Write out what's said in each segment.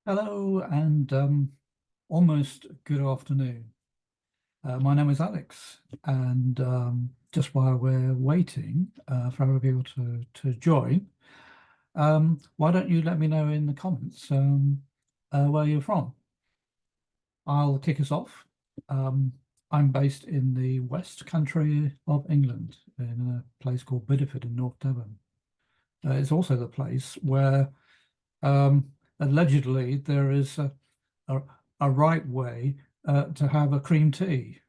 Hello and almost good afternoon. My name is Alex, and just while we're waiting for other people to join, why don't you let me know in the comments where you're from? I'll kick us off. Um, I'm based in the West Country of England, in a place called Bideford in North Devon. It's also the place where allegedly there is a, a right way to have a cream tea.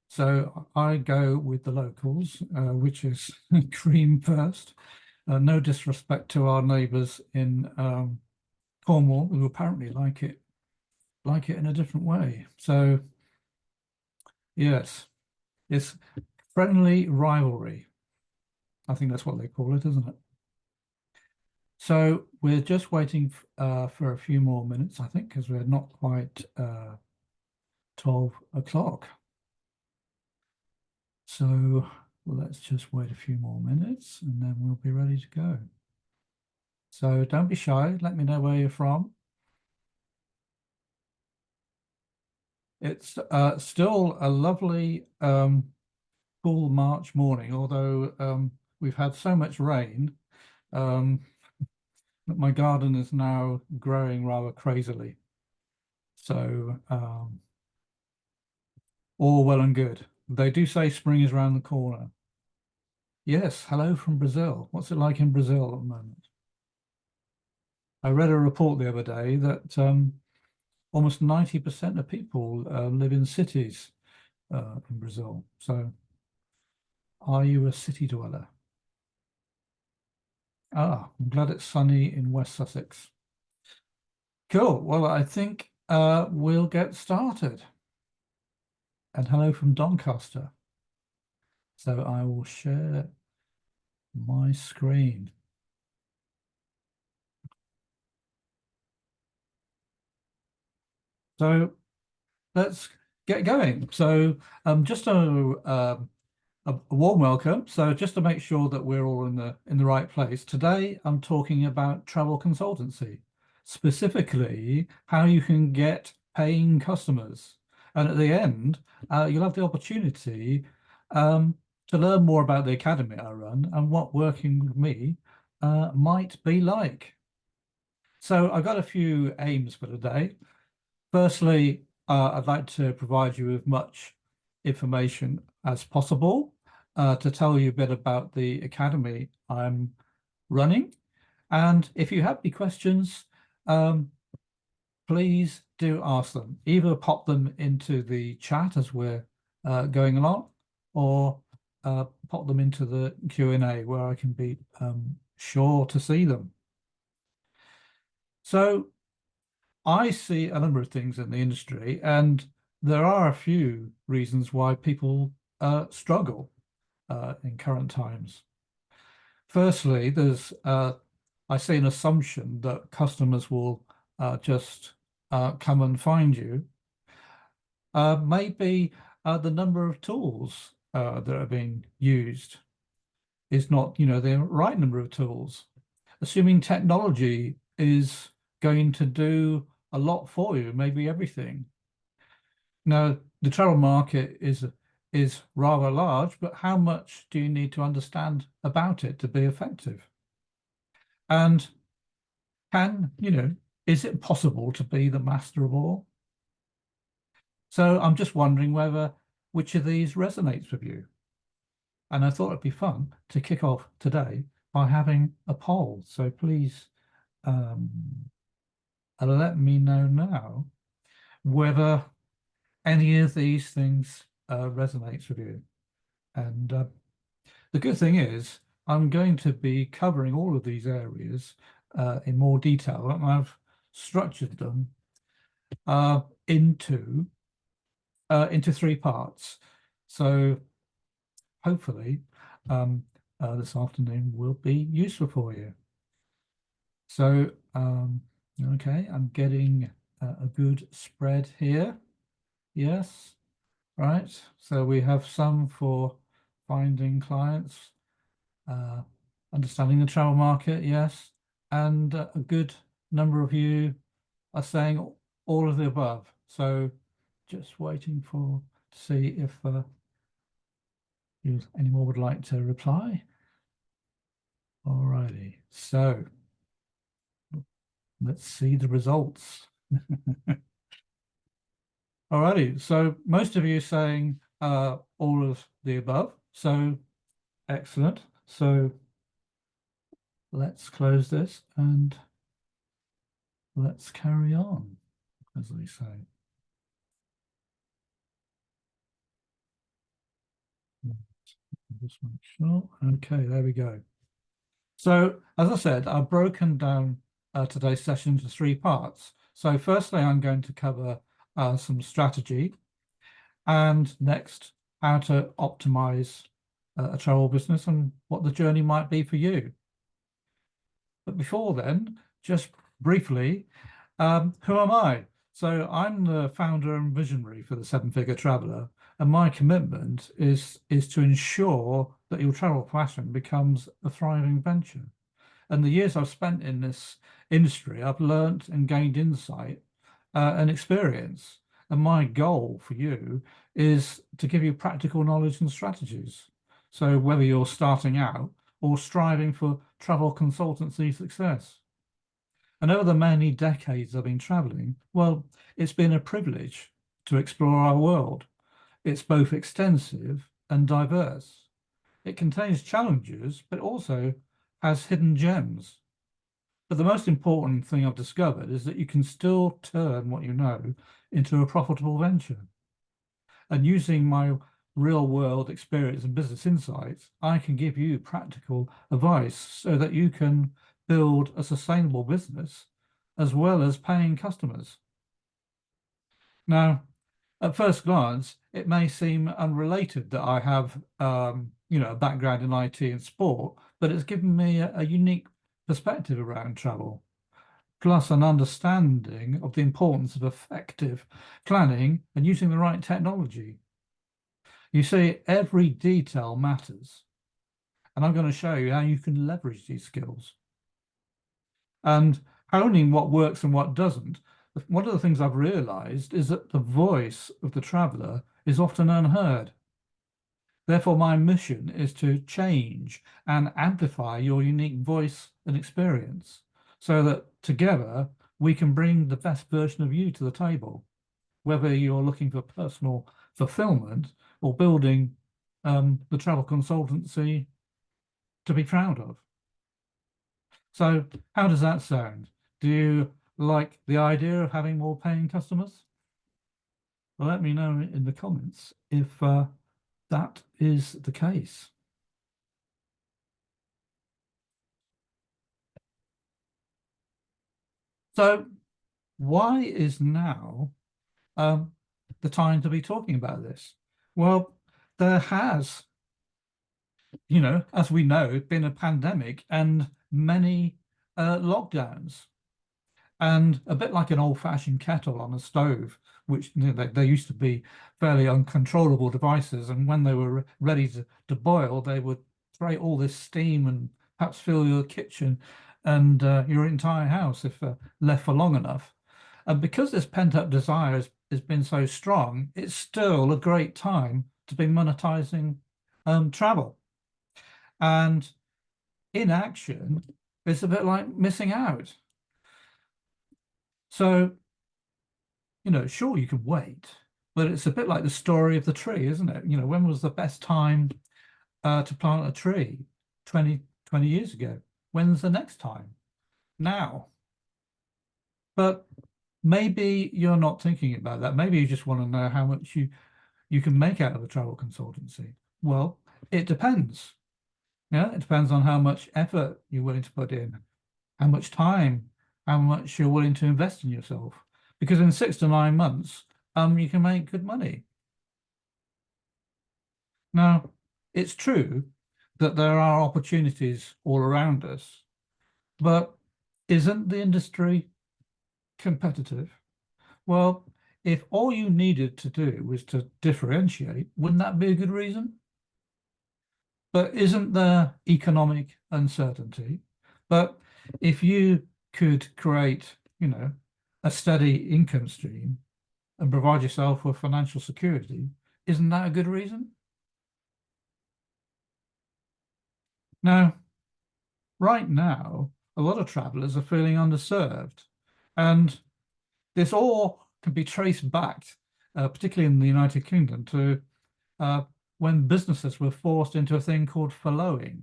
So I go with the locals, which is cream first. No disrespect to our neighbours in Cornwall, who apparently like it in a different way. So yes, it's friendly rivalry. I think that's what they call it, isn't it? So we're just waiting for a few more minutes, I think, because we're not quite 12 o'clock. So let's just wait a few more minutes and then we'll be ready to go. So don't be shy. Let me know where you're from. It's still a lovely, cool March morning, although we've had so much rain um, that my garden is now growing rather crazily. So all well and good. They do say spring is around the corner. Yes, hello from Brazil. What's it like in Brazil at the moment? I read a report the other day that almost 90% of people live in cities in Brazil. So are you a city dweller? Ah, I'm glad it's sunny in West Sussex. Cool. Well, I think we'll get started. And hello from Doncaster. So I will share my screen. So let's get going. So just a warm welcome. So just to make sure that we're all in the right place, today I'm talking about travel consultancy, specifically how you can get paying customers. And at the end, you'll have the opportunity um, to learn more about the academy I run and what working with me might be like. So I've got a few aims for today. Firstly, I'd like to provide you with much information as possible to tell you a bit about the academy I'm running. And if you have any questions, um, please do ask them. Either pop them into the chat as we're going along, or pop them into the Q&A where I can be sure to see them. So I see a number of things in the industry, and there are a few reasons why people struggle in current times. Firstly, I see an assumption that customers will just come and find you. Maybe the number of tools that are being used is not, the right number of tools. Assuming technology is going to do a lot for you, maybe everything. Now, the travel market is rather large, but how much do you need to understand about it to be effective? And is it possible to be the master of all? So I'm just wondering whether which of these resonates with you. And I thought it'd be fun to kick off today by having a poll. So please um, let me know now whether any of these things resonates with you. And the good thing is, I'm going to be covering all of these areas in more detail, and I've structured them uh, into into three parts. So hopefully, this afternoon will be useful for you. So okay, I'm getting a good spread here. Yes, right. So we have some for finding clients, uh, understanding the travel market, yes, and a good number of you are saying all of the above. So just waiting to see if any more would like to reply. Alrighty, so let's see the results. Alrighty, so most of you saying all of the above, so excellent. So let's close this and let's carry on, as they say. Just make sure. Okay, there we go. So, as I said, I've broken down today's session into 3 parts. So firstly, I'm going to cover some strategy, and next, how to optimize a travel business and what the journey might be for you. But before then, just briefly, who am I? So I'm the founder and visionary for the Seven Figure Traveller, and my commitment is to ensure that your travel passion becomes a thriving venture. And the years I've spent in this industry, I've learnt and gained insight and experience. And my goal for you is to give you practical knowledge and strategies. So whether you're starting out or striving for travel consultancy success. And over the many decades I've been traveling, well, it's been a privilege to explore our world. It's both extensive and diverse. It contains challenges, but also has hidden gems. But the most important thing I've discovered is that you can still turn what you know into a profitable venture. And using my real world experience and business insights, I can give you practical advice so that you can build a sustainable business as well as paying customers. Now, at first glance, it may seem unrelated that I have, a background in IT and sport, but it's given me a unique perspective around travel, plus an understanding of the importance of effective planning and using the right technology. You see, every detail matters, and I'm going to show you how you can leverage these skills. And honing what works and what doesn't, one of the things I've realized is that the voice of the traveler is often unheard. Therefore, my mission is to change and amplify your unique voice and experience so that together we can bring the best version of you to the table, whether you're looking for personal fulfillment or building the travel consultancy to be proud of. So how does that sound? Do you like the idea of having more paying customers? Well, let me know in the comments if that is the case. So why is now the time to be talking about this? Well, there has, as we know, been a pandemic and many lockdowns. And a bit like an old-fashioned kettle on a stove, which they used to be fairly uncontrollable devices, and when they were ready to boil, they would create all this steam and perhaps fill your kitchen and your entire house if left for long enough. And because this pent-up desire has been so strong, it's still a great time to be monetizing travel. And inaction is a bit like missing out. So, sure, you can wait, but it's a bit like the story of the tree, isn't it? When was the best time to plant a tree? 20 years ago. When's the next time? Now. But maybe you're not thinking about that. Maybe you just want to know how much you can make out of a travel consultancy. Well, it depends. Yeah, it depends on how much effort you're willing to put in, how much time, how much you're willing to invest in yourself. Because in 6 to 9 months, you can make good money. Now, it's true that there are opportunities all around us, but isn't the industry competitive? Well, if all you needed to do was to differentiate, wouldn't that be a good reason? But isn't there economic uncertainty? But if you could create, a a steady income stream and provide yourself with financial security, isn't that a good reason? Now, right now, a lot of travelers are feeling underserved, and this all can be traced back, particularly in the United Kingdom, to when businesses were forced into a thing called furloughing.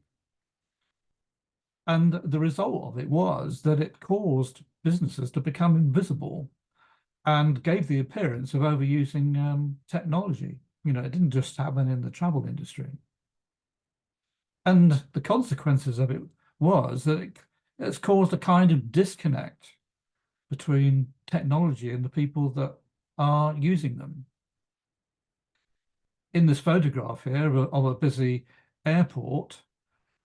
And the result of it was that it caused businesses to become invisible and gave the appearance of overusing technology. You know, it didn't just happen in the travel industry. And the consequences of it was that it's caused a kind of disconnect between technology and the people that are using them. In this photograph here of a busy airport,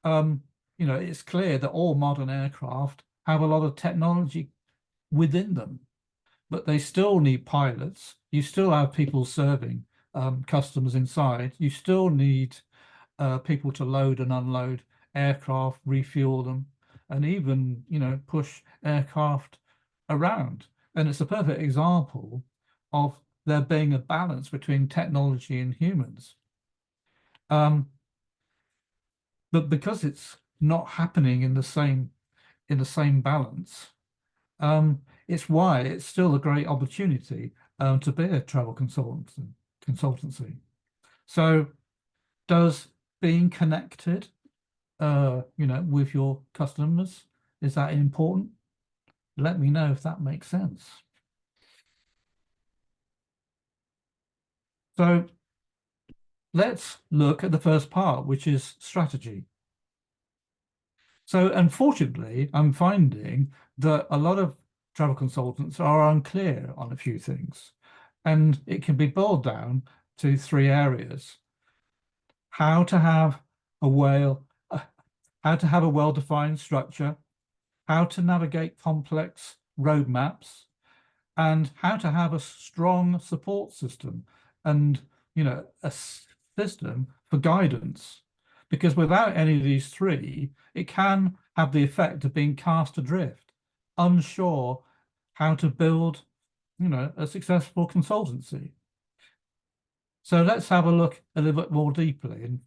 you know, it's clear that all modern aircraft have a lot of technology within them, but they still need pilots. You still have people serving customers inside. You still need people to load and unload aircraft, refuel them, and even, you know, push aircraft around. And it's a perfect example of there being a balance between technology and humans. But because it's not happening in the same balance, it's why it's still a great opportunity to be a travel consultancy. So does being connected, you know, with your customers, is that important? Let me know if that makes sense. So let's look at the first part, which is strategy. So unfortunately, I'm finding that a lot of travel consultants are unclear on a few things, and it can be boiled down to three areas: how to have a well-defined structure, how to navigate complex roadmaps, and how to have a strong support system and, you know, a system for guidance. Because without any of these three, it can have the effect of being cast adrift, unsure how to build, you know, a successful consultancy. So let's have a look a little bit more deeply and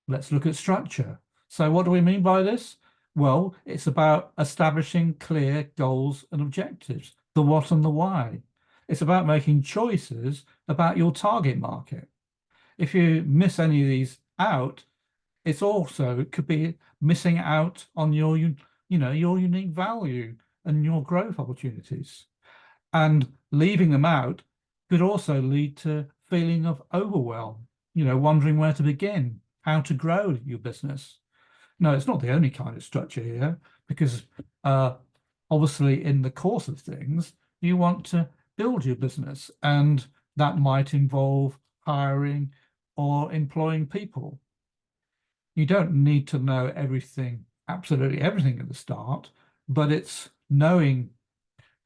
let's look at structure. So what do we mean by this? Well, it's about establishing clear goals and objectives, the what and the why. It's about making choices about your target market. If you miss any of these out, it could be missing out on your, you know, your unique value and your growth opportunities. And leaving them out could also lead to feeling of overwhelm, you know, wondering where to begin, how to grow your business. No, it's not the only kind of structure here, because obviously in the course of things, you want to build your business, and that might involve hiring or employing people. You don't need to know everything, absolutely everything at the start, but it's knowing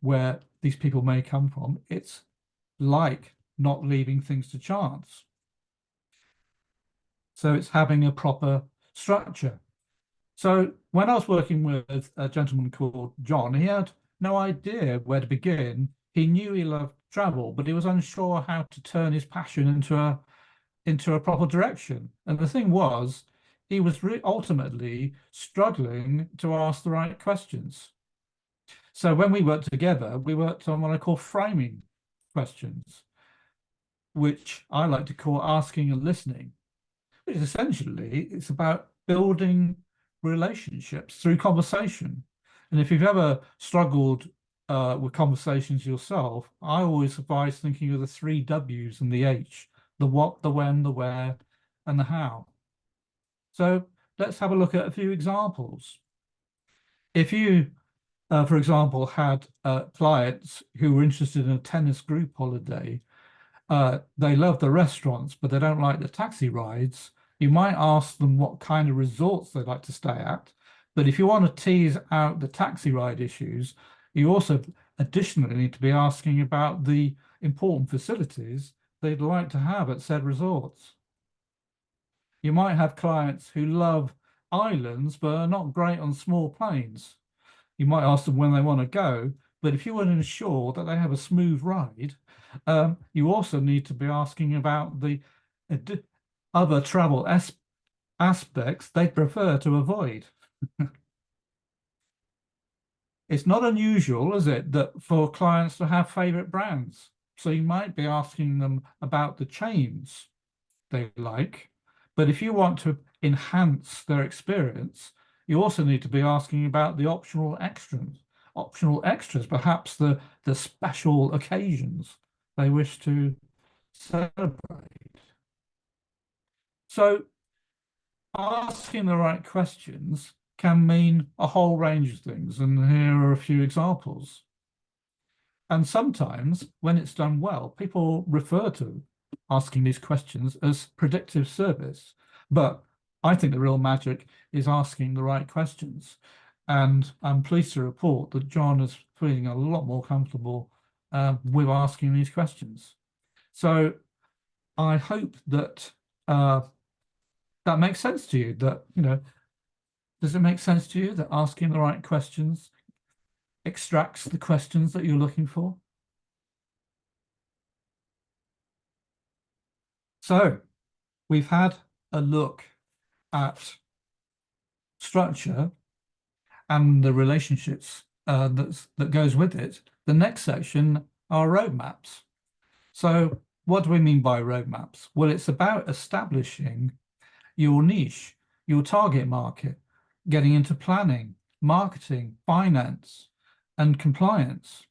where these people may come from. It's like not leaving things to chance. So it's having a proper structure. So when I was working with a gentleman called John, he had no idea where to begin. He knew he loved travel, but he was unsure how to turn his passion into a proper direction. And the thing was, he was ultimately struggling to ask the right questions. So when we worked together, we worked on what I call framing questions, which I like to call asking and listening, which essentially it's about building relationships through conversation. And if you've ever struggled with conversations yourself, I always advise thinking of the three W's and the H: the what, the when, the where, and the how. So let's have a look at a few examples. If you, for example, had clients who were interested in a tennis group holiday, they love the restaurants, but they don't like the taxi rides, you might ask them what kind of resorts they'd like to stay at. But if you want to tease out the taxi ride issues, you also additionally need to be asking about the important facilities they'd like to have at said resorts. You might have clients who love islands, but are not great on small planes. You might ask them when they want to go, But if you want to ensure that they have a smooth ride, you also need to be asking about the other travel aspects they prefer to avoid. It's not unusual, is it, that for clients to have favorite brands? So you might be asking them about the chains they like, but if you want to enhance their experience, you also need to be asking about the optional extras, perhaps the special occasions they wish to celebrate. So asking the right questions can mean a whole range of things, and here are a few examples. And sometimes, when it's done well, people refer to asking these questions as predictive service. But I think the real magic is asking the right questions. And I'm pleased to report that John is feeling a lot more comfortable with asking these questions. So I hope that that makes sense to you, that, does it make sense to you that asking the right questions extracts the questions that you're looking for? So we've had a look at structure and the relationships that goes with it. The next section are roadmaps. So what do we mean by roadmaps? Well, it's about establishing your niche, your target market, getting into planning, marketing, finance, and compliance.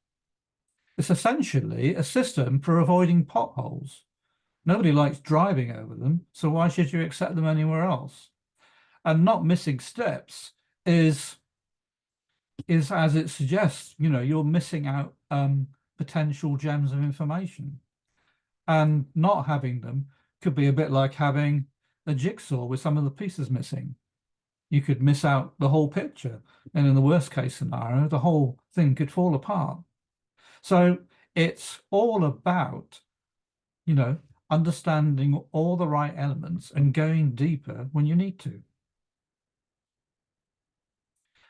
It's essentially a system for avoiding potholes. Nobody likes driving over them, so why should you accept them anywhere else? And not missing steps is as it suggests, you're missing out potential gems of information. And not having them could be a bit like having a jigsaw with some of the pieces missing. You could miss out the whole picture, and in the worst case scenario, the whole thing could fall apart. So it's all about, understanding all the right elements and going deeper when you need to.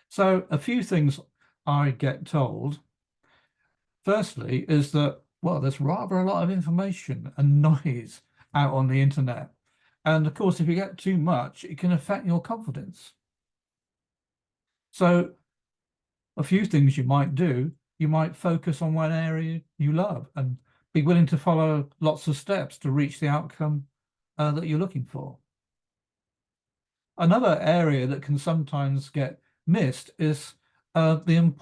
So a few things I get told. Firstly, is that, well, there's rather a lot of information and noise out on the internet. And of course, if you get too much, it can affect your confidence. So a few things you might do, you might focus on one area you love and be willing to follow lots of steps to reach the outcome that you're looking for. Another area that can sometimes get missed is the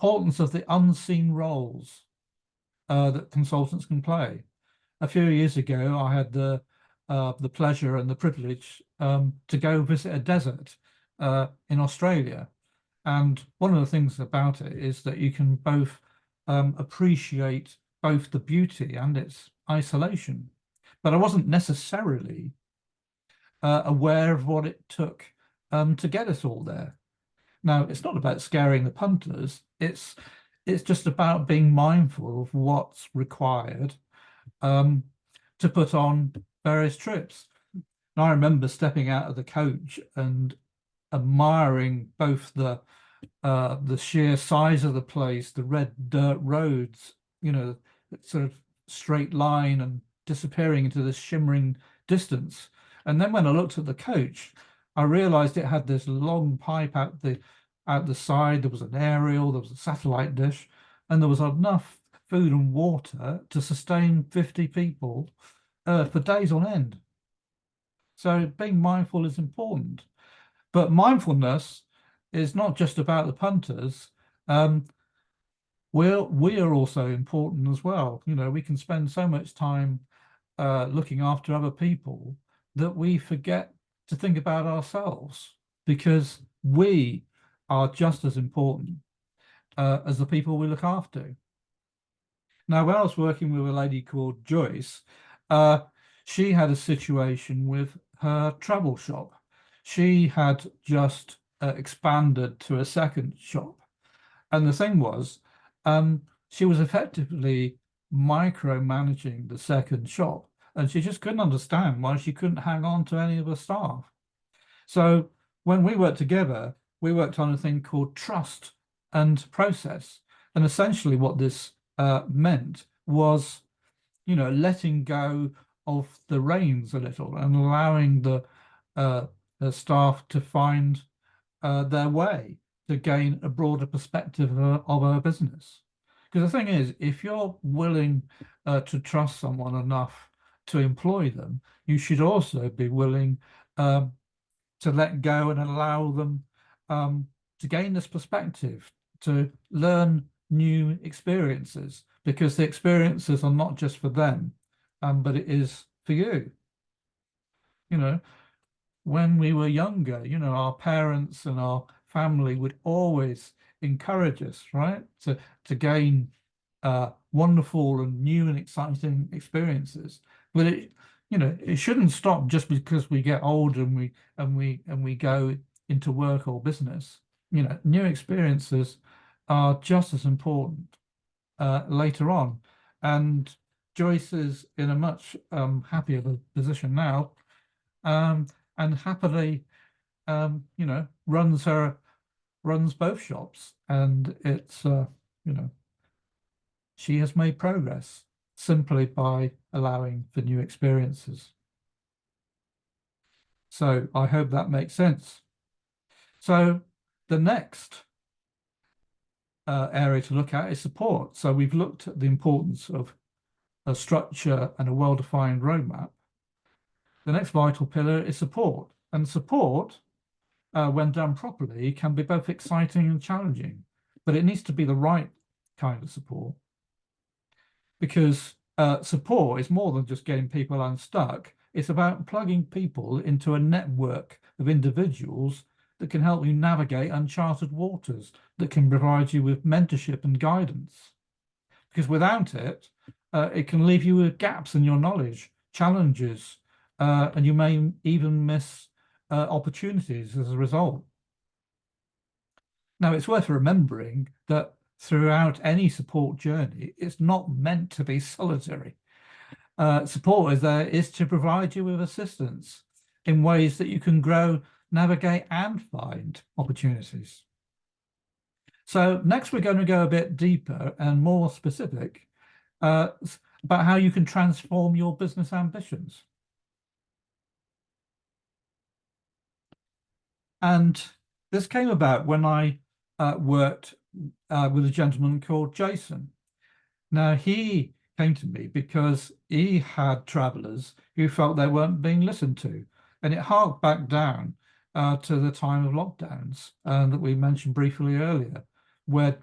importance of the unseen roles that consultants can play. A few years ago, I had the pleasure and the privilege to go visit a desert in Australia. And one of the things about it is that you can both appreciate both the beauty and its isolation. But I wasn't necessarily aware of what it took to get us all there. Now, it's not about scaring the punters. It's just about being mindful of what's required to put on various trips. And I remember stepping out of the coach and admiring both the sheer size of the place, the red dirt roads, sort of straight line and disappearing into this shimmering distance. And then when I looked at the coach, I realized it had this long pipe out the side. There was an aerial, there was a satellite dish, and there was enough food and water to sustain 50 people for days on end. So being mindful is important. But mindfulness is not just about the punters. We are also important as well. We can spend so much time looking after other people that we forget to think about ourselves, because we are just as important as the people we look after. Now, when I was working with a lady called Joyce, she had a situation with her travel shop. She had just expanded to a second shop. And the thing was, she was effectively micromanaging the second shop, and she just couldn't understand why she couldn't hang on to any of her staff. So when we worked together, we worked on a thing called trust and process. And essentially what this meant was, letting go of the reins a little and allowing the staff to find their way to gain a broader perspective of our business. Because the thing is, if you're willing to trust someone enough to employ them, you should also be willing um, to let go and allow them to gain this perspective, to learn new experiences, because the experiences are not just for them, but it is for you. When we were younger, our parents and our family would always encourage us, right, to gain wonderful and new and exciting experiences. But it shouldn't stop just because we get older and we go into work or business. New experiences are just as important later on. And Joyce is in a much happier position now, and happily, runs both shops, and it's she has made progress simply by allowing for new experiences. So I hope that makes sense. So the next area to look at is support. So we've looked at the importance of a structure and a well-defined roadmap. The next vital pillar is support. And support, when done properly, can be both exciting and challenging, but it needs to be the right kind of support. Because support is more than just getting people unstuck. It's about plugging people into a network of individuals that can help you navigate uncharted waters, that can provide you with mentorship and guidance. Because without it, it can leave you with gaps in your knowledge, challenges, and you may even miss opportunities as a result. Now, it's worth remembering that throughout any support journey, it's not meant to be solitary. Support is to provide you with assistance in ways that you can grow, navigate, and find opportunities. So next, we're going to go a bit deeper and more specific about how you can transform your business ambitions. And this came about when I worked with a gentleman called Jason. Now, he came to me because he had travelers who felt they weren't being listened to. And it harked back down to the time of lockdowns that we mentioned briefly earlier, where,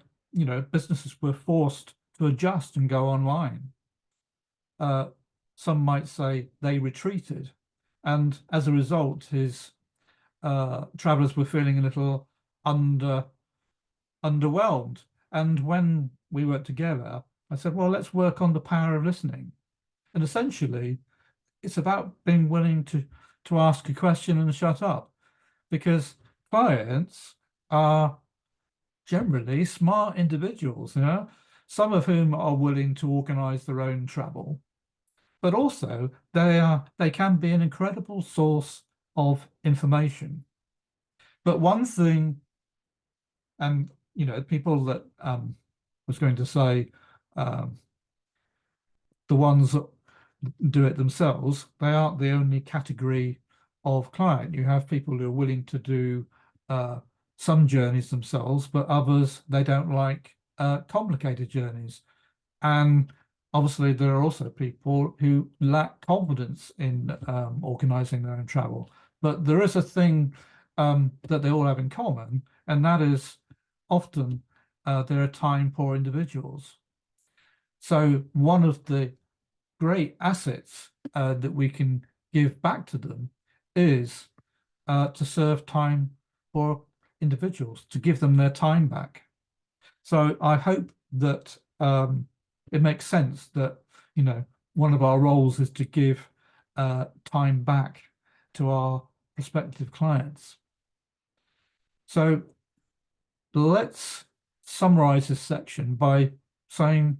businesses were forced to adjust and go online. Some might say they retreated. And as a result, his travelers were feeling a little underwhelmed. And when we worked together, I said, well, let's work on the power of listening. And essentially, it's about being willing to ask a question and shut up, because clients are generally smart individuals, some of whom are willing to organize their own travel, but also they can be an incredible source of information. But one thing, and people that was going to say the ones that do it themselves, they aren't the only category of client. You have people who are willing to do some journeys themselves, but others, they don't like complicated journeys. And obviously there are also people who lack confidence in organizing their own travel. But there is a thing that they all have in common, and that is often they're time poor individuals. So one of the great assets that we can give back to them is to serve time for individuals, to give them their time back. So I hope that it makes sense that, one of our roles is to give time back to our prospective clients. So let's summarize this section by saying,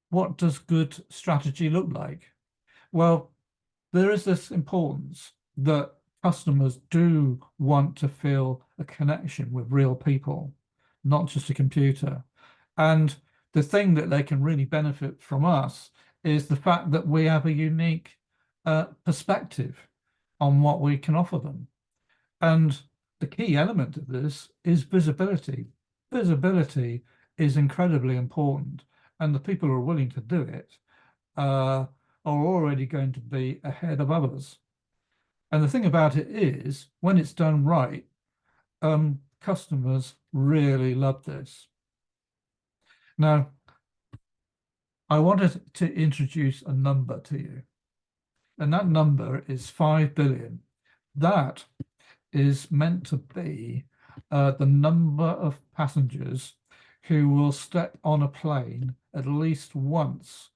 what does good strategy look like? Well, there is this importance that customers do want to feel a connection with real people, not just a computer. And the thing that they can really benefit from us is the fact that we have a unique perspective on what we can offer them. And the key element of this is visibility. Visibility is incredibly important, and the people who are willing to do it are already going to be ahead of others. And the thing about it is, when it's done right, customers really love this. Now, I wanted to introduce a number to you, and that number is 5 billion. That is meant to be the number of passengers who will step on a plane at least once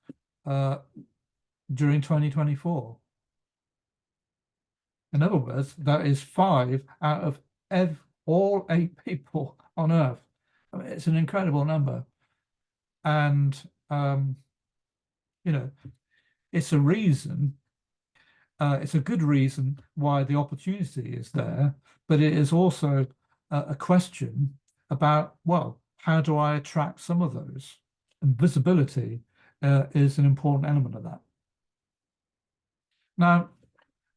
during 2024. In other words, that is 5 out of all 8 people on Earth. I mean, it's an incredible number. And, you know, it's a reason, it's a good reason why the opportunity is there, but it is also a question about, well, how do I attract some of those? And visibility is an important element of that. Now,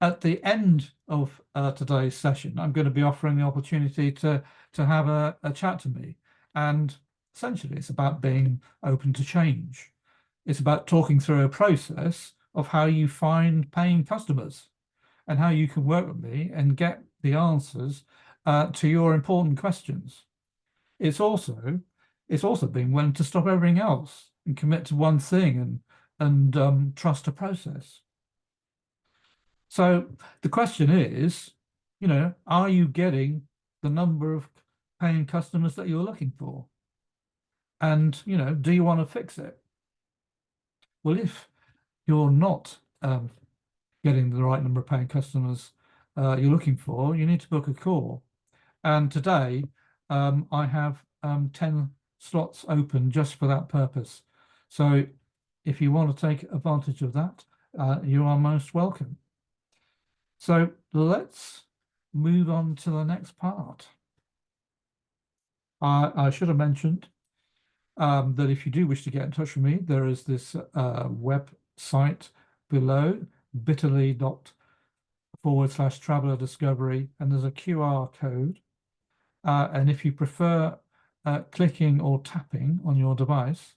at the end of today's session, I'm going to be offering the opportunity to have a chat to me. And essentially, it's about being open to change. It's about talking through a process of how you find paying customers and how you can work with me and get the answers to your important questions. It's also being willing to stop everything else and commit to one thing and trust a process. So the question is, you know, are you getting the number of paying customers that you're looking for? And, you know, do you want to fix it? Well, if you're not getting the right number of paying customers you're looking for, you need to book a call. And today I have 10 slots open just for that purpose. So if you want to take advantage of that, you are most welcome. So let's move on to the next part. I should have mentioned that if you do wish to get in touch with me, there is this website below, bit.ly/traveller discovery, and there's a QR code. And if you prefer clicking or tapping on your device,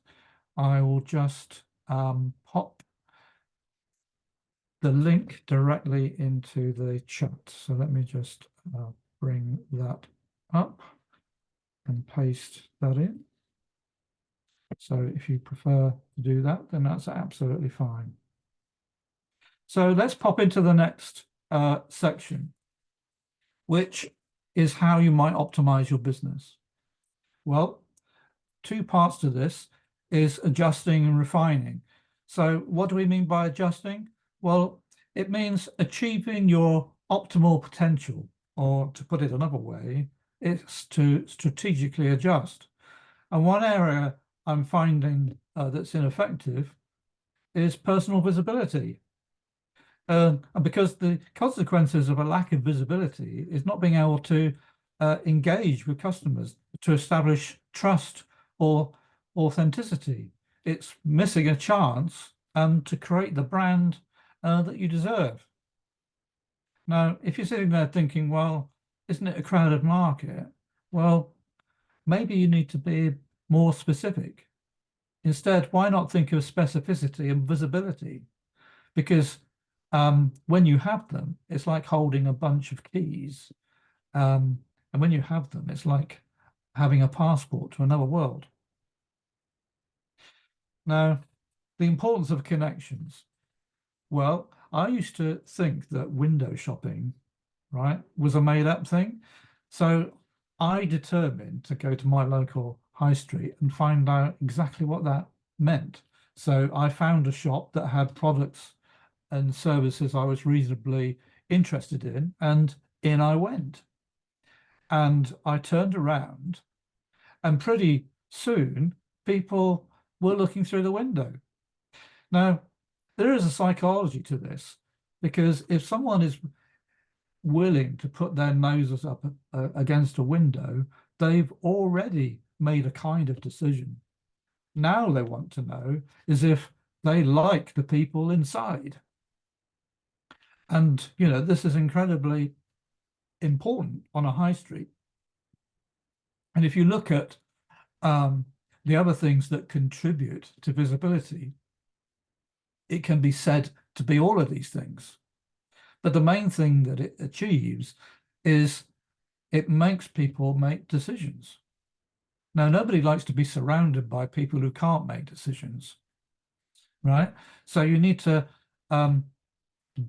I will just pop the link directly into the chat. So let me just bring that up and paste that in. So if you prefer to do that, then that's absolutely fine. So let's pop into the next section, which is how you might optimize your business. Well, 2 parts to this is adjusting and refining. So what do we mean by adjusting? Well, it means achieving your optimal potential, or to put it another way, it's to strategically adjust. And one area I'm finding that's ineffective is personal visibility. And because the consequences of a lack of visibility is not being able to engage with customers to establish trust or authenticity. It's missing a chance to create the brand that you deserve. Now, if you're sitting there thinking, well, isn't it a crowded market? Well, maybe you need to be more specific. Instead, why not think of specificity and visibility? Because when you have them, it's like holding a bunch of keys. And when you have them, it's like having a passport to another world. Now, the importance of connections. Well, I used to think that window shopping, right, was a made-up thing. So I determined to go to my local high street and find out exactly what that meant. So I found a shop that had products and services I was reasonably interested in, and in I went. And I turned around, and pretty soon people were looking through the window. Now, there is a psychology to this, because if someone is willing to put their noses up against a window, they've already made a kind of decision. Now they want to know is if they like the people inside. And, you know, this is incredibly important on a high street. And if you look at the other things that contribute to visibility, it can be said to be all of these things. But the main thing that it achieves is it makes people make decisions. Now, nobody likes to be surrounded by people who can't make decisions, right? So you need to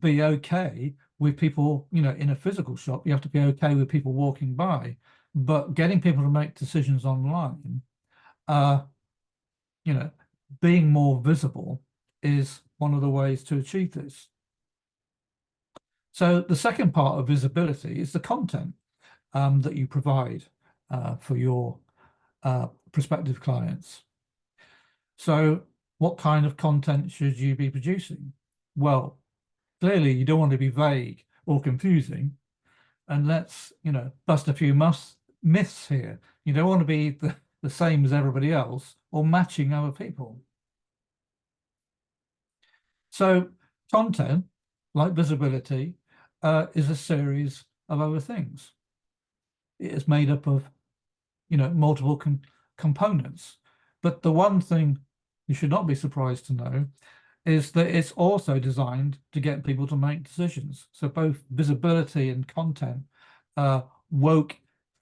be okay with people, you know, in a physical shop, you have to be okay with people walking by, but getting people to make decisions online, you know, being more visible is one of the ways to achieve this. So the second part of visibility is the content that you provide for your prospective clients. So what kind of content should you be producing? Well, clearly you don't want to be vague or confusing. And let's, you know, bust a few myths here. You don't want to be the same as everybody else or matching other people. So content, like visibility, is a series of other things. It is made up of, you know, multiple components. But the one thing you should not be surprised to know is that it's also designed to get people to make decisions. So both visibility and content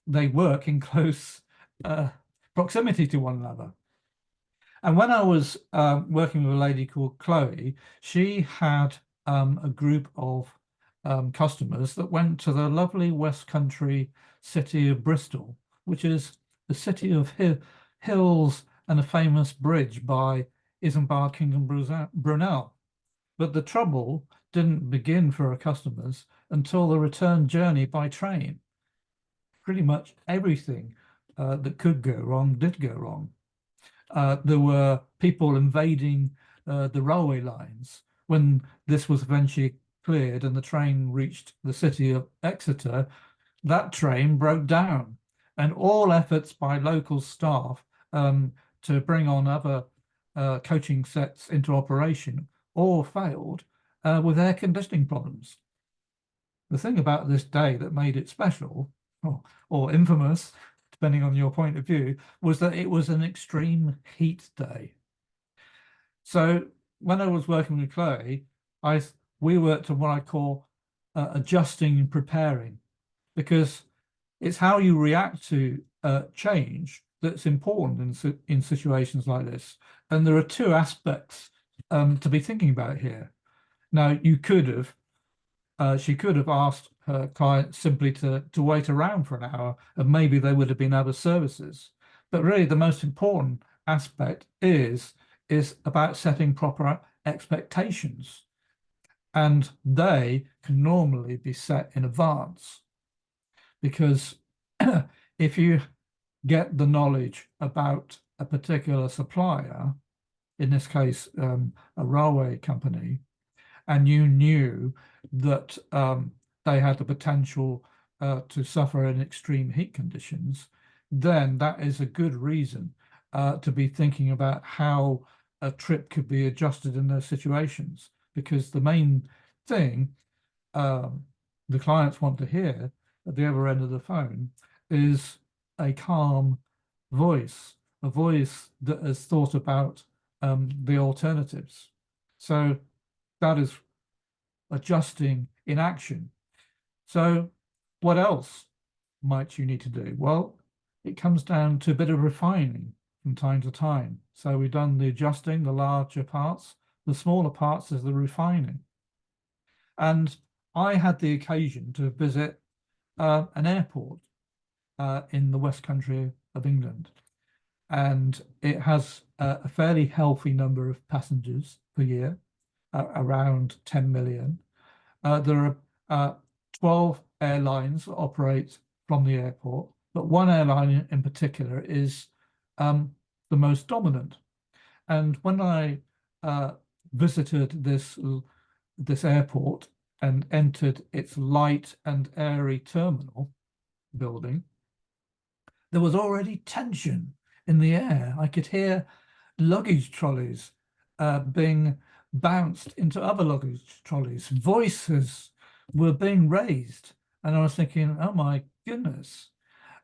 they work in close proximity to one another. And when I was working with a lady called Chloe, she had a group of customers that went to the lovely West Country city of Bristol, which is the city of hills and a famous bridge by Isambard Kingdom Brunel. But the trouble didn't begin for our customers until the return journey by train. Pretty much everything that could go wrong did go wrong. There were people invading the railway lines. When this was eventually cleared and the train reached the city of Exeter, that train broke down, and all efforts by local staff to bring on other coaching sets into operation all failed with air conditioning problems. The thing about this day that made it special, or infamous, depending on your point of view, was that it was an extreme heat day. So when I was working with Chloe, we worked on what I call adjusting and preparing, because it's how you react to change that's important in situations like this. And there are two aspects to be thinking about here. Now, she could have asked her client simply to wait around for an hour, and maybe there would have been other services. But really, the most important aspect is about setting proper expectations. And they can normally be set in advance. Because if you get the knowledge about a particular supplier, in this case, a railway company, and you knew that they had the potential to suffer in extreme heat conditions, then that is a good reason to be thinking about how a trip could be adjusted in those situations. Because the main thing the clients want to hear at the other end of the phone is a calm voice, a voice that has thought about the alternatives. So that is adjusting in action. So what else might you need to do? Well, it comes down to a bit of refining from time to time. So we've done the adjusting, the larger parts, the smaller parts is the refining. And I had the occasion to visit an airport in the West Country of England. And it has a fairly healthy number of passengers per year, around 10 million. There are 12 airlines that operate from the airport, but one airline in particular is the most dominant. And when I visited this airport and entered its light and airy terminal building, there was already tension in the air. I could hear luggage trolleys being bounced into other luggage trolleys. Voices were being raised. And I was thinking, oh my goodness,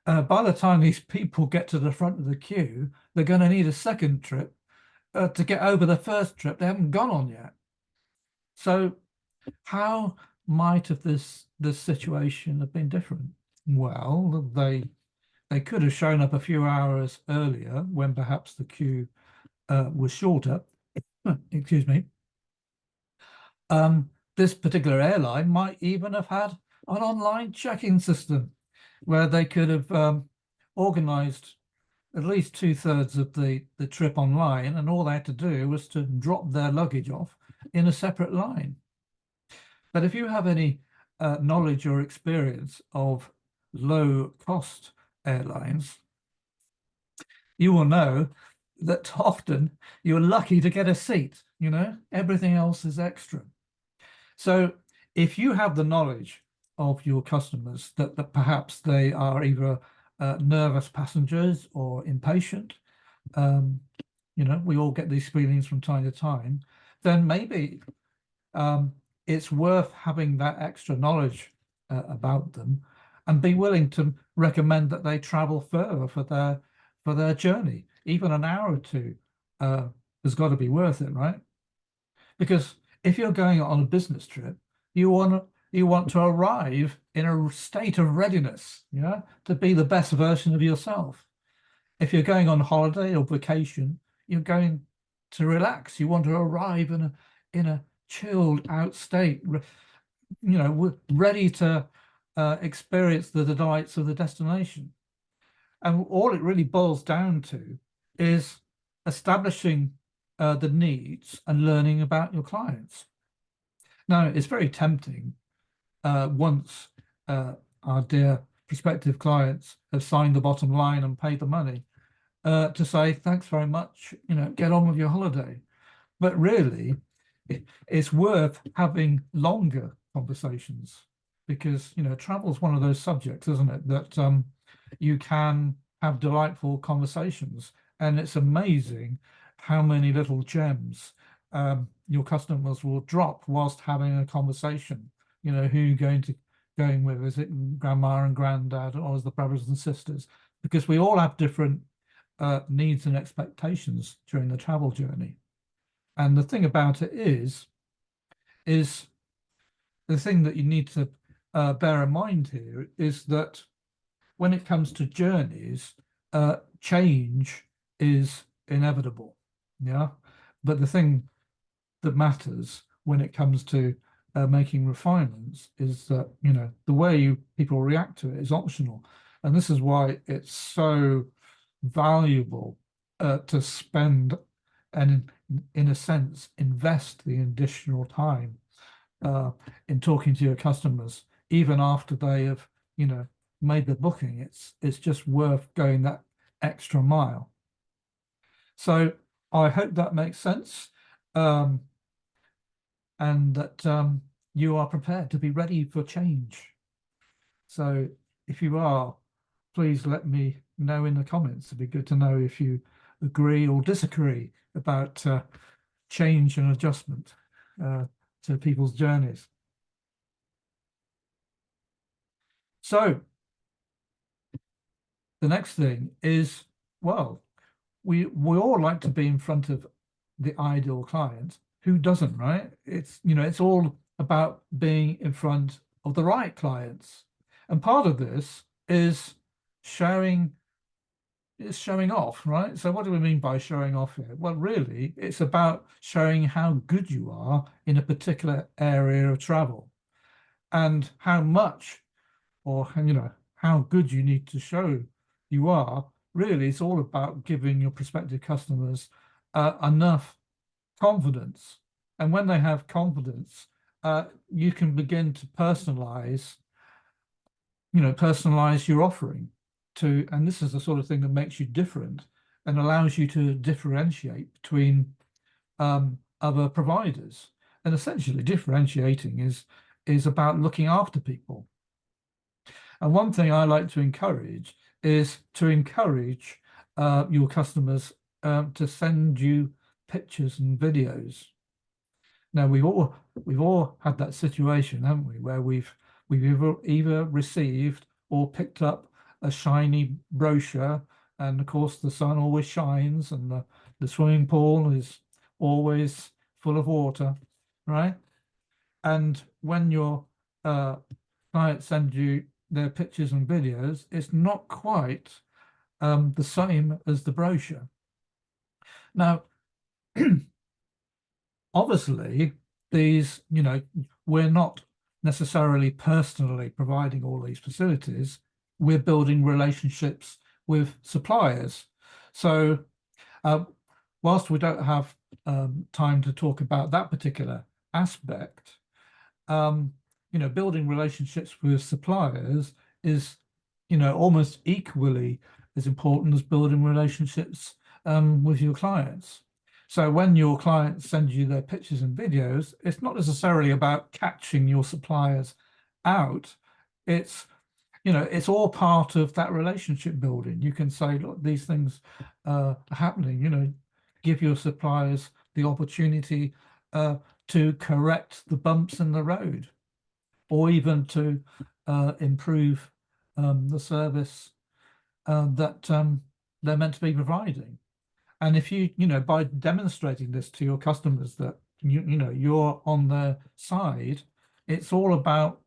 by the time these people get to the front of the queue, they're going to need a second trip to get over the first trip they haven't gone on yet. So how might have this situation have been different? Well, they could have shown up a few hours earlier when perhaps the queue was shorter. Excuse me. This particular airline might even have had an online check-in system where they could have organized at least 2/3 of the trip online, and all they had to do was to drop their luggage off in a separate line. But if you have any knowledge or experience of low-cost airlines, you will know that often you're lucky to get a seat, you know, everything else is extra. So if you have the knowledge of your customers that perhaps they are either nervous passengers or impatient, you know, we all get these feelings from time to time, then maybe it's worth having that extra knowledge about them and be willing to recommend that they travel further for their journey. Even an hour or two has got to be worth it, right? Because if you're going on a business trip, you want to arrive in a state of readiness, yeah, to be the best version of yourself. If you're going on holiday or vacation, you're going to relax. You want to arrive in a chilled out state, you know, ready to experience the delights of the destination. And all it really boils down to is establishing the needs and learning about your clients. Now, it's very tempting once our dear prospective clients have signed the bottom line and paid the money to say, thanks very much, you know, get on with your holiday. But really, it's worth having longer conversations because, you know, travel is one of those subjects, isn't it, that you can have delightful conversations. And it's amazing how many little gems your customers will drop whilst having a conversation. You know, who are you going with? Is it grandma and granddad, or is the brothers and sisters? Because we all have different needs and expectations during the travel journey. And the thing about it is the thing that you need to bear in mind here is that when it comes to journeys, change is inevitable. Yeah. But the thing that matters when it comes to making refinements is that, you know, the way people react to it is optional. And this is why it's so valuable to spend and, in a sense, invest the additional time in talking to your customers, even after they have, you know, made the booking. It's just worth going that extra mile. So I hope that makes sense, and that you are prepared to be ready for change. So if you are, please let me know in the comments. It'd be good to know if you agree or disagree about change and adjustment to people's journeys. So the next thing is, well, we all like to be in front of the ideal client. Who doesn't, right? It's, you know, it's all about being in front of the right clients. And part of this is showing off, right? So what do we mean by showing off here? Well, really, it's about showing how good you are in a particular area of travel and how much, or, you know, how good you need to show you are. Really, it's all about giving your prospective customers enough confidence. And when they have confidence, you can begin to personalize your offering to, and this is the sort of thing that makes you different and allows you to differentiate between other providers. And essentially differentiating is about looking after people. And one thing I like to encourage is to encourage your customers to send you pictures and videos. Now we've all had that situation, haven't we, where we've either received or picked up a shiny brochure, and of course the sun always shines, and the swimming pool is always full of water, right? And when your client sends you their pictures and videos, it's not quite the same as the brochure. Now, obviously, these, we're not necessarily personally providing all these facilities. We're building relationships with suppliers. So whilst we don't have time to talk about that particular aspect, building relationships with suppliers is, almost equally as important as building relationships with your clients. So when your clients send you their pictures and videos, it's not necessarily about catching your suppliers out. It's, it's all part of that relationship building. You can say, look, these things are happening, give your suppliers the opportunity to correct the bumps in the road, or even to improve the service that they're meant to be providing. And if you, by demonstrating this to your customers that you're on their side, it's all about,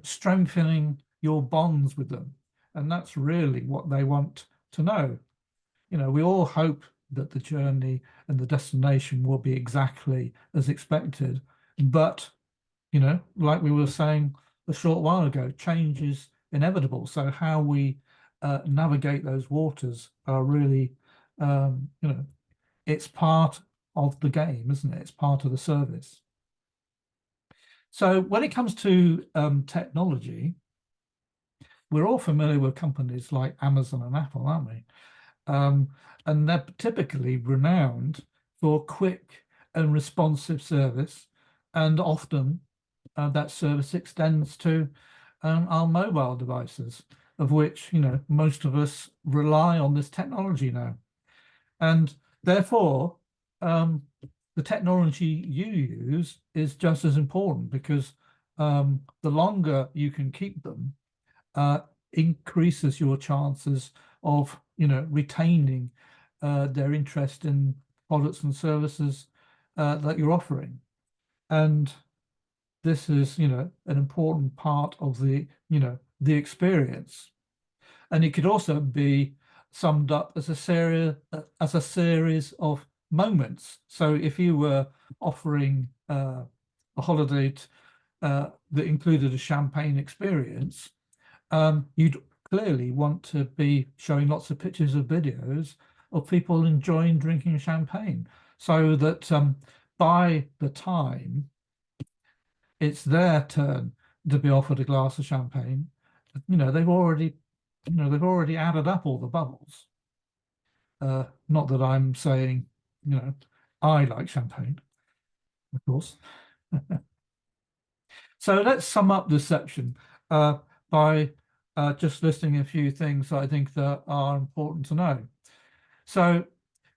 strengthening your bonds with them. And that's really what they want to know. We all hope that the journey and the destination will be exactly as expected. But, like we were saying a short while ago, change is inevitable. So how we navigate those waters are really, it's part of the game, isn't it? It's part of the service. So when it comes to technology, we're all familiar with companies like Amazon and Apple, aren't we? And they're typically renowned for quick and responsive service, and often that service extends to our mobile devices, of which, most of us rely on this technology now. And therefore, the technology you use is just as important, because the longer you can keep them, increases your chances of, retaining their interest in products and services that you're offering. And this is, an important part of the, the experience. And it could also be summed up as a series of moments. So if you were offering a holiday that included a champagne experience, you'd clearly want to be showing lots of pictures or videos of people enjoying drinking champagne, so that by the time it's their turn to be offered a glass of champagne, they've already added up all the bubbles. Not that I'm saying, I like champagne, of course. So let's sum up this section by just listing a few things I think that are important to know. So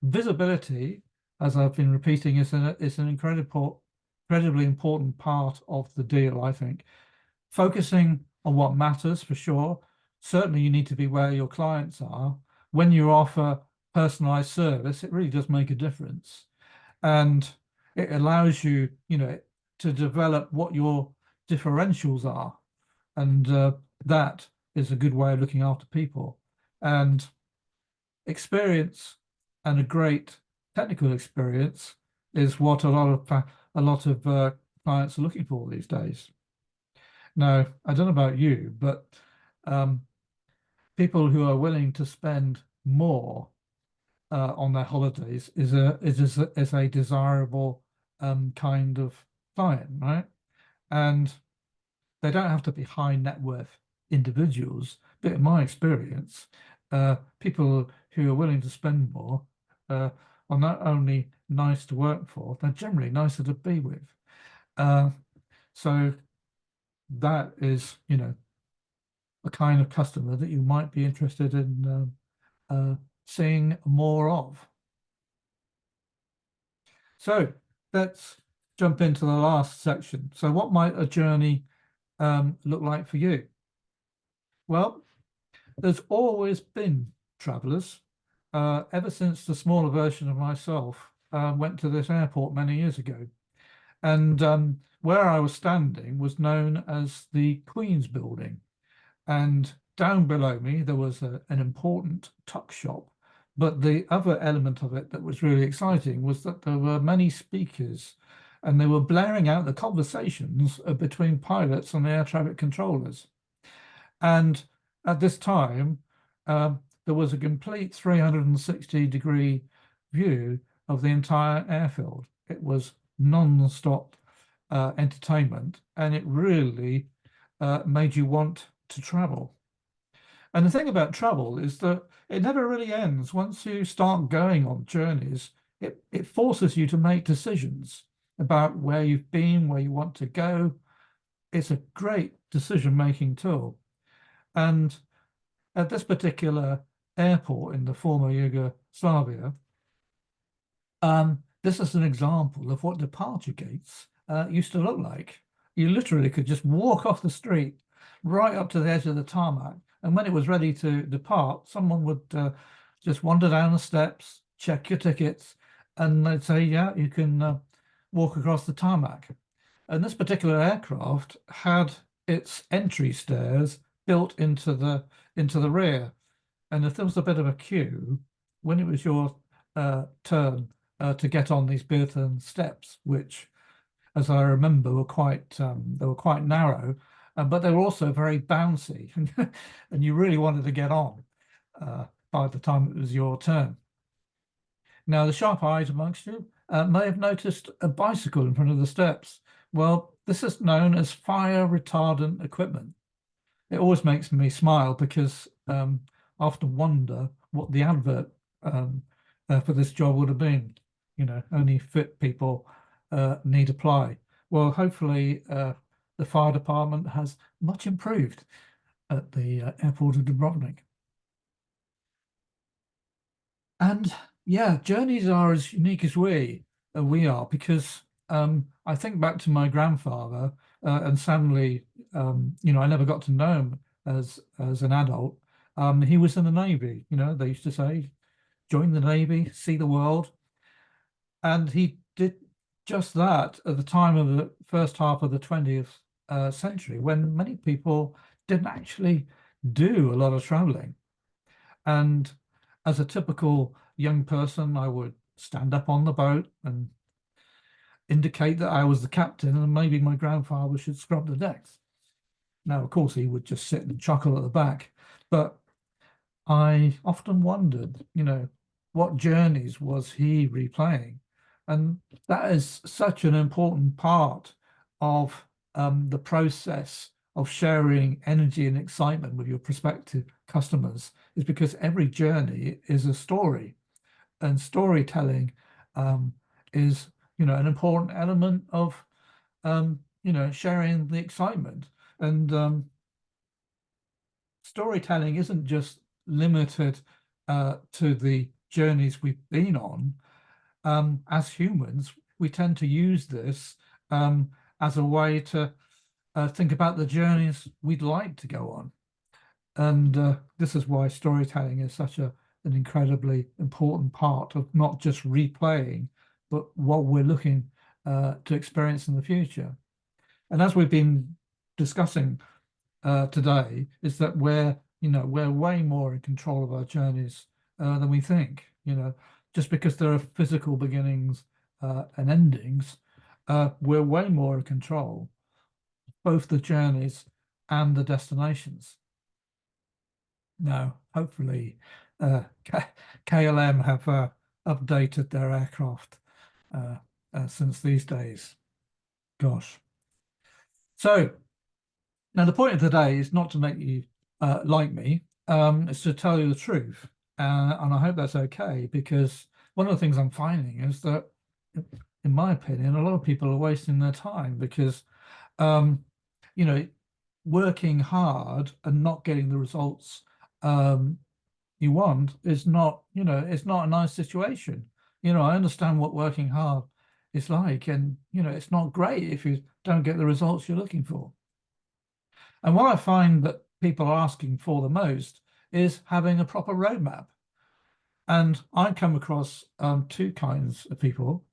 visibility, as I've been repeating, is an incredibly important part of the deal, I think. Focusing on what matters, for sure. Certainly you need to be where your clients are. When you offer personalized service, it really does make a difference. And it allows you, to develop what your differentials are. And that is a good way of looking after people. And experience, and a great technical experience, is what a lot of clients are looking for these days. Now, I don't know about you, but people who are willing to spend more on their holidays is a desirable kind of client, right? And they don't have to be high net worth individuals, but in my experience, people who are willing to spend more are not only nice to work for, they're generally nicer to be with. So that is, a kind of customer that you might be interested in seeing more of. So let's jump into the last section. So what might a journey look like for you? Well, there's always been travelers. Ever since the smaller version of myself went to this airport many years ago. And where I was standing was known as the Queen's Building. And down below me, there was an important tuck shop. But the other element of it that was really exciting was that there were many speakers and they were blaring out the conversations between pilots and the air traffic controllers. And at this time, there was a complete 360-degree view of the entire airfield. It was non-stop entertainment, and it really made you want to travel. And the thing about travel is that it never really ends. Once you start going on journeys, it forces you to make decisions about where you've been, where you want to go. It's a great decision-making tool. And at this particular airport in the former Yugoslavia, this is an example of what departure gates used to look like. You literally could just walk off the street right up to the edge of the tarmac. And when it was ready to depart, someone would just wander down the steps, check your tickets, and they'd say, yeah, you can walk across the tarmac. And this particular aircraft had its entry stairs built into the rear. And if there was a bit of a queue, when it was your turn to get on these Beerton steps, which, as I remember, were quite narrow, but they were also very bouncy, and you really wanted to get on by the time it was your turn. Now, the sharp eyes amongst you may have noticed a bicycle in front of the steps. Well, this is known as fire retardant equipment. It always makes me smile because I often wonder what the advert for this job would have been. You know, only fit people need apply. Well, hopefully the fire department has much improved at the airport of Dubrovnik. And yeah, journeys are as unique as we are, because I think back to my grandfather, and sadly, you know, I never got to know him as an adult. He was in the Navy. You know, they used to say, join the Navy, see the world. And he did just that at the time of the first half of the 20th century, when many people didn't actually do a lot of traveling. And as a typical young person, I would stand up on the boat and indicate that I was the captain, and maybe my grandfather should scrub the decks. Now, of course, he would just sit and chuckle at the back. But I often wondered, you know, what journeys was he replaying? And that is such an important part of the process of sharing energy and excitement with your prospective customers, is because every journey is a story, and storytelling is, you know, an important element of, you know, sharing the excitement. And storytelling isn't just limited to the journeys we've been on. As humans, we tend to use this as a way to think about the journeys we'd like to go on. And this is why storytelling is such an incredibly important part of not just replaying, but what we're looking to experience in the future. And as we've been discussing today, is that we're way more in control of our journeys than we think. You know, just because there are physical beginnings and endings, we're way more in control, both the journeys and the destinations. Now, hopefully, KLM have updated their aircraft since these days. Gosh. So now the point of today is not to make you like me, it's to tell you the truth. And I hope that's okay, because one of the things I'm finding is that, in my opinion, a lot of people are wasting their time because, you know, working hard and not getting the results you want is not, you know, it's not a nice situation. You know, I understand what working hard is like. And, it's not great if you don't get the results you're looking for. And what I find that people are asking for the most is having a proper roadmap. And I come across two kinds of people.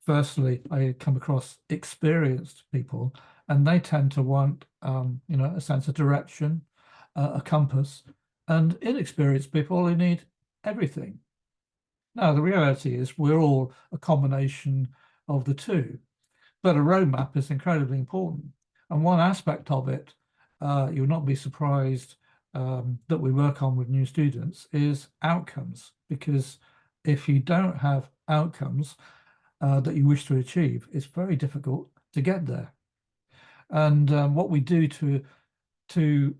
Firstly, I come across experienced people, and they tend to want, a sense of direction, a compass, and inexperienced people who need everything. Now, the reality is we're all a combination of the two, but a roadmap is incredibly important. And one aspect of it, you'll not be surprised that we work on with new students, is outcomes. Because if you don't have outcomes that you wish to achieve, it's very difficult to get there. And what we do to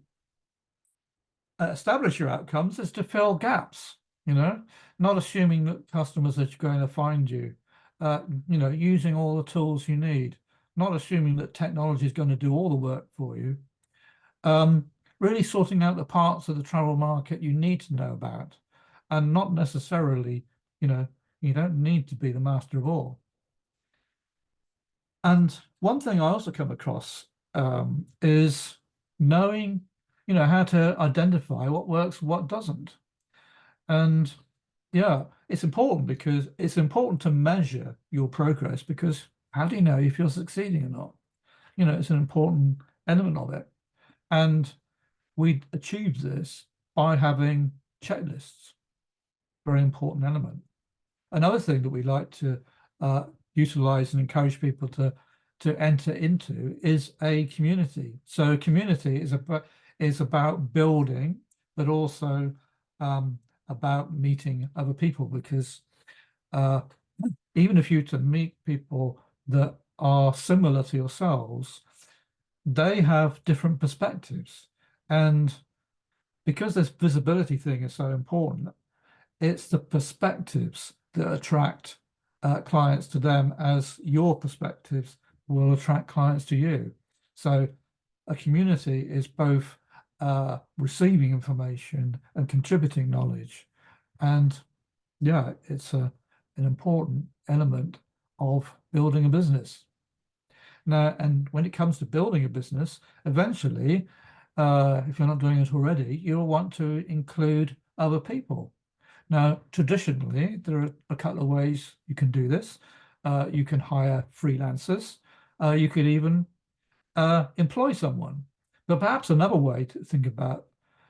establish your outcomes is to fill gaps, not assuming that customers are going to find you, using all the tools you need, not assuming that technology is going to do all the work for you. Really sorting out the parts of the travel market you need to know about, and not necessarily, you don't need to be the master of all. And one thing I also come across is knowing, how to identify what works, what doesn't. And yeah, it's important because it's important to measure your progress, because how do you know if you're succeeding or not? It's an important element of it. And we achieve this by having checklists. Very important element. Another thing that we like to utilize and encourage people to enter into is a community. So a community is about building, but also about meeting other people, because even if you to meet people that are similar to yourselves, they have different perspectives. And because this visibility thing is so important, it's the perspectives that attract clients to them, as your perspectives will attract clients to you. So a community is both receiving information and contributing knowledge. And yeah, it's an important element of building a business. Now, and when it comes to building a business, eventually, if you're not doing it already, you'll want to include other people. Now, traditionally, there are a couple of ways you can do this. You can hire freelancers. You could even employ someone. But perhaps another way to think about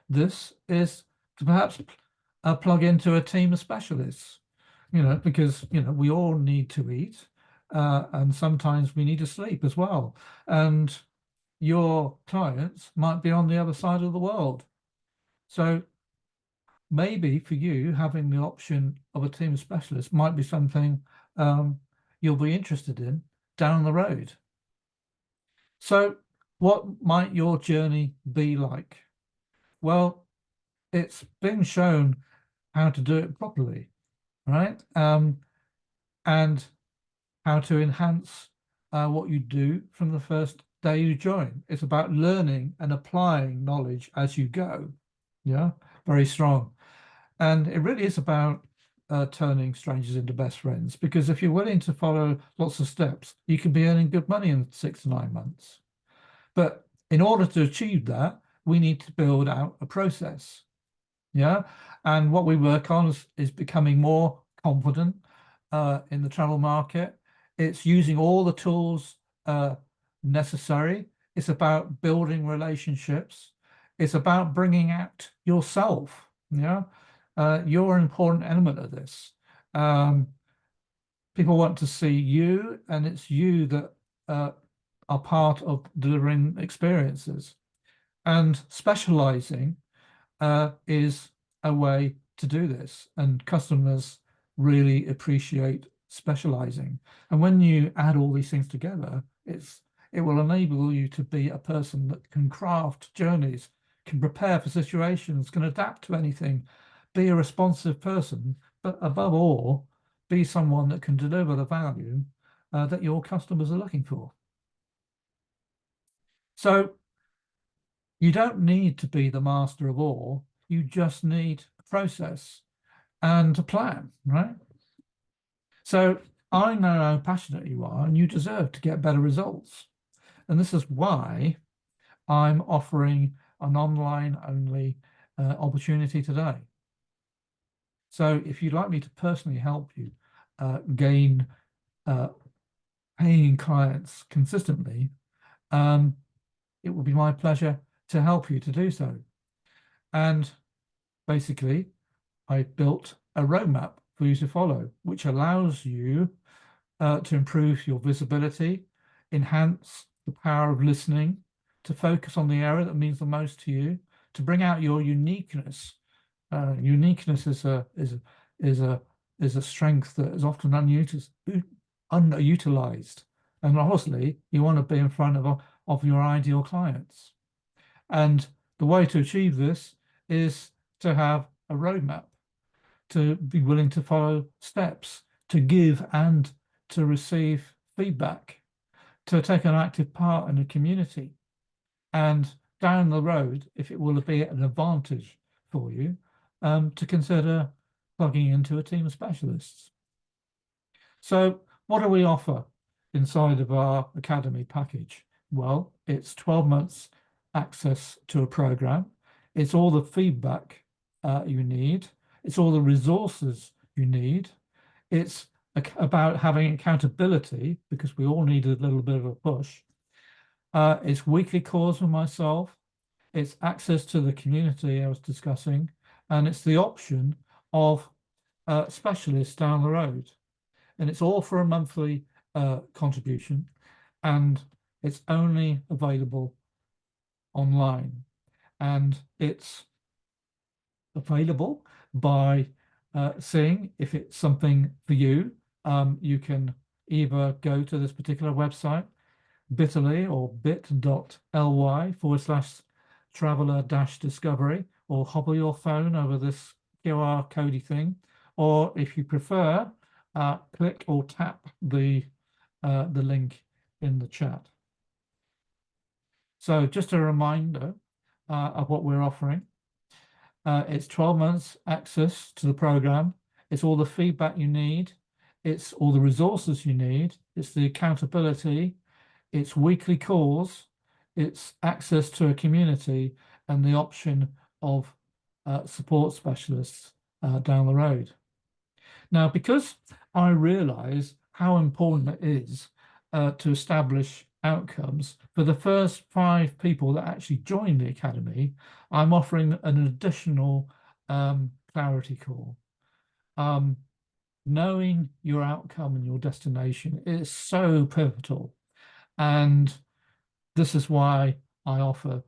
this is to perhaps plug into a team of specialists, because, we all need to eat, and sometimes we need to sleep as well. And your clients might be on the other side of the world. So maybe for you, having the option of a team of specialists might be something you'll be interested in down the road. So what might your journey be like? Well, it's been shown how to do it properly, right? And how to enhance what you do from the first day you join. It's about learning and applying knowledge as you go. Yeah, very strong. And it really is about turning strangers into best friends, because if you're willing to follow lots of steps, you can be earning good money in 6 to 9 months. But in order to achieve that, we need to build out a process. Yeah. And what we work on is becoming more confident in the travel market. It's using all the tools necessary. It's about building relationships. It's about bringing out yourself. Yeah. You're an important element of this. People want to see you, and it's you that are part of delivering experiences. And specializing is a way to do this, and customers really appreciate specializing. And when you add all these things together, it will enable you to be a person that can craft journeys, can prepare for situations, can adapt to anything, be a responsive person, but above all, be someone that can deliver the value that your customers are looking for. So you don't need to be the master of all. You just need a process and a plan, right? So I know how passionate you are, and you deserve to get better results. And this is why I'm offering an online only opportunity today. So if you'd like me to personally help you gain paying clients consistently, it will be my pleasure to help you to do so. And basically, I built a roadmap for you to follow, which allows you to improve your visibility, enhance the power of listening, to focus on the area that means the most to you, to bring out your uniqueness. Uniqueness is a strength that is often underutilized, and obviously you want to be in front of your ideal clients. And the way to achieve this is to have a roadmap, to be willing to follow steps, to give and to receive feedback, to take an active part in a community. And down the road, if it will be an advantage for you, to consider plugging into a team of specialists. So what do we offer inside of our Academy package? Well, it's 12 months access to a program. It's all the feedback you need. It's all the resources you need. It's about having accountability, because we all need a little bit of a push. It's weekly calls with myself. It's access to the community I was discussing, and it's the option of specialists down the road. And it's all for a monthly contribution, and it's only available online. And it's available by seeing if it's something for you. You can either go to this particular website, bit.ly or bit.ly/traveler-discovery, or hobble your phone over this QR codey thing, or if you prefer, click or tap the link in the chat. So just a reminder of what we're offering. It's 12 months access to the program. It's all the feedback you need. It's all the resources you need. It's the accountability. It's weekly calls. It's access to a community, and the option of support specialists down the road. Now, because I realize how important it is to establish outcomes, for the first 5 people that actually join the Academy, I'm offering an additional clarity call. Knowing your outcome and your destination is so pivotal. And this is why I offer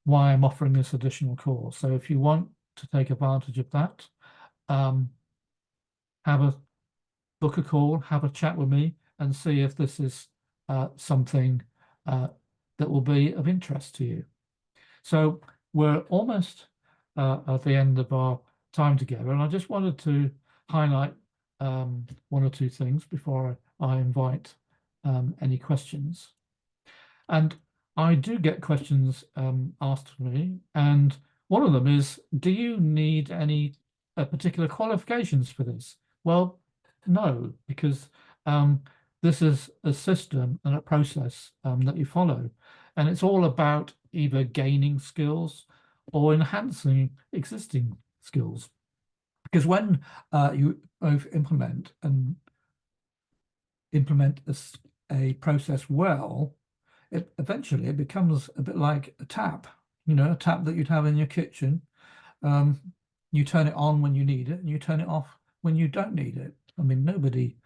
why I'm offering this additional course. So if you want to take advantage of that, book a call, have a chat with me, and see if this is something that will be of interest to you. So we're almost at the end of our time together, and I just wanted to highlight 1 or 2 things before I invite any questions. And I do get questions asked of me, and one of them is, do you need any particular qualifications for this? Well, no, because this is a system and a process that you follow, and it's all about either gaining skills or enhancing existing skills. Because when you both implement a process well, eventually it becomes a bit like a tap, a tap that you'd have in your kitchen. You turn it on when you need it, and you turn it off when you don't need it. I mean, nobody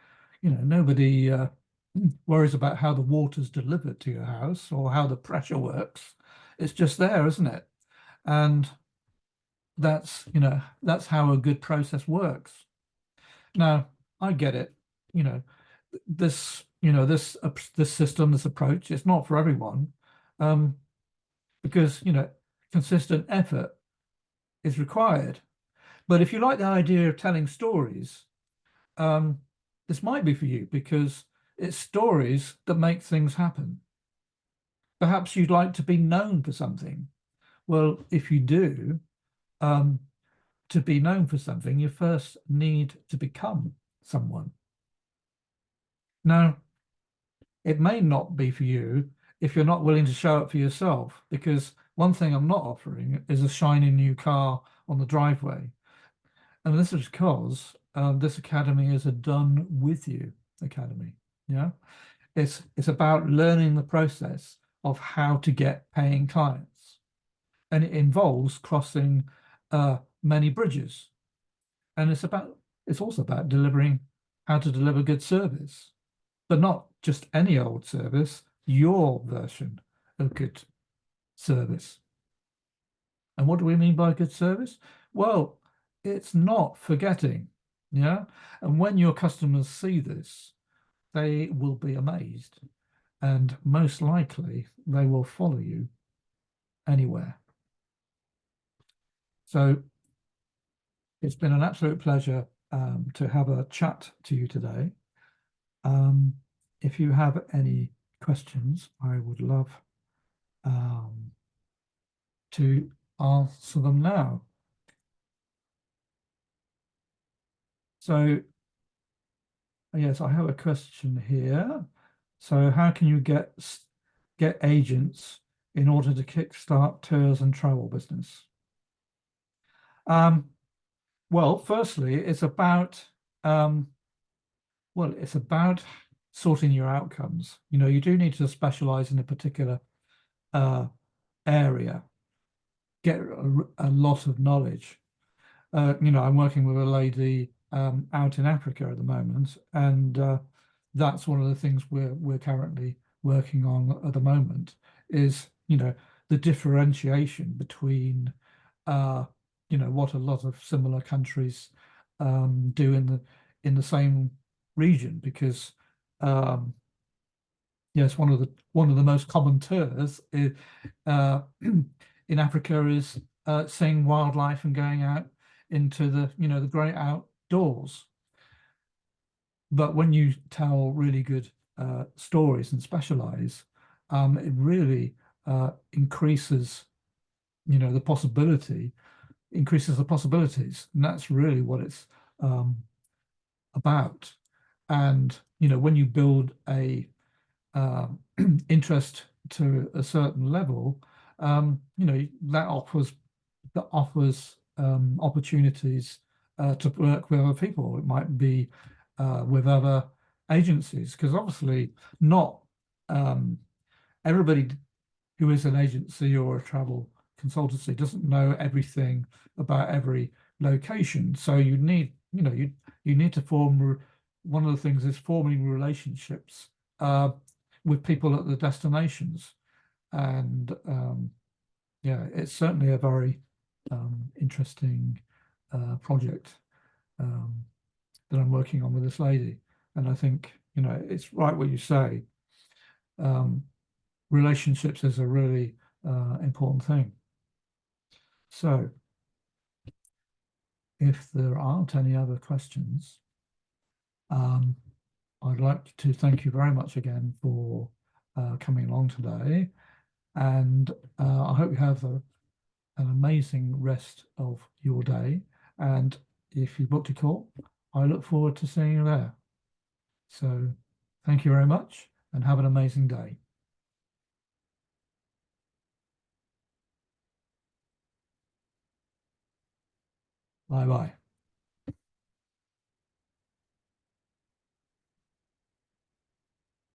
worries about how the water's delivered to your house or how the pressure works. It's just there, isn't it? And that's how a good process works. Now, I get it. This system, this approach, it's not for everyone, because consistent effort is required. But if you like the idea of telling stories, this might be for you, because it's stories that make things happen. Perhaps you'd like to be known for something. Well, if you do, to be known for something, you first need to become someone. Now, it may not be for you if you're not willing to show up for yourself, because one thing I'm not offering is a shiny new car on the driveway. And this is because this academy is a done with you academy. Yeah, it's about learning the process of how to get paying clients, and it involves crossing many bridges. And it's also about delivering how to deliver good service, but not just any old service, your version of good service. And what do we mean by good service? Well, it's not forgetting, yeah? And when your customers see this, they will be amazed, and most likely they will follow you anywhere. So it's been an absolute pleasure to have a chat to you today. If you have any questions, I would love to answer them now. So, yes, I have a question here. So, how can you get agents in order to kickstart tours and travel business? Well, firstly, it's about sorting your outcomes. You know, you do need to specialize in a particular area, get a lot of knowledge. You know, I'm working with a lady out in Africa at the moment, and that's one of the things we're currently working on at the moment is, you know, the differentiation between you know, what a lot of similar countries do in the same region, because yes, one of the most common tours is, in Africa is seeing wildlife and going out into the, you know, the great outdoors. But when you tell really good stories and specialize, it really increases, you know, increases the possibilities, and that's really what it's about. And you know, when you build a interest to a certain level, you know, that offers opportunities to work with other people. It might be with other agencies, because obviously not everybody who is an agency or a travel consultancy doesn't know everything about every location. So you need, you know, you need to form, one of the things is forming relationships with people at the destinations. And yeah, it's certainly a very interesting project that I'm working on with this lady. And I think, you know, it's right what you say. Relationships is a really important thing. So if there aren't any other questions, I'd like to thank you very much again for coming along today. And I hope you have an amazing rest of your day. And if you booked a call, I look forward to seeing you there. So thank you very much and have an amazing day. Bye-bye.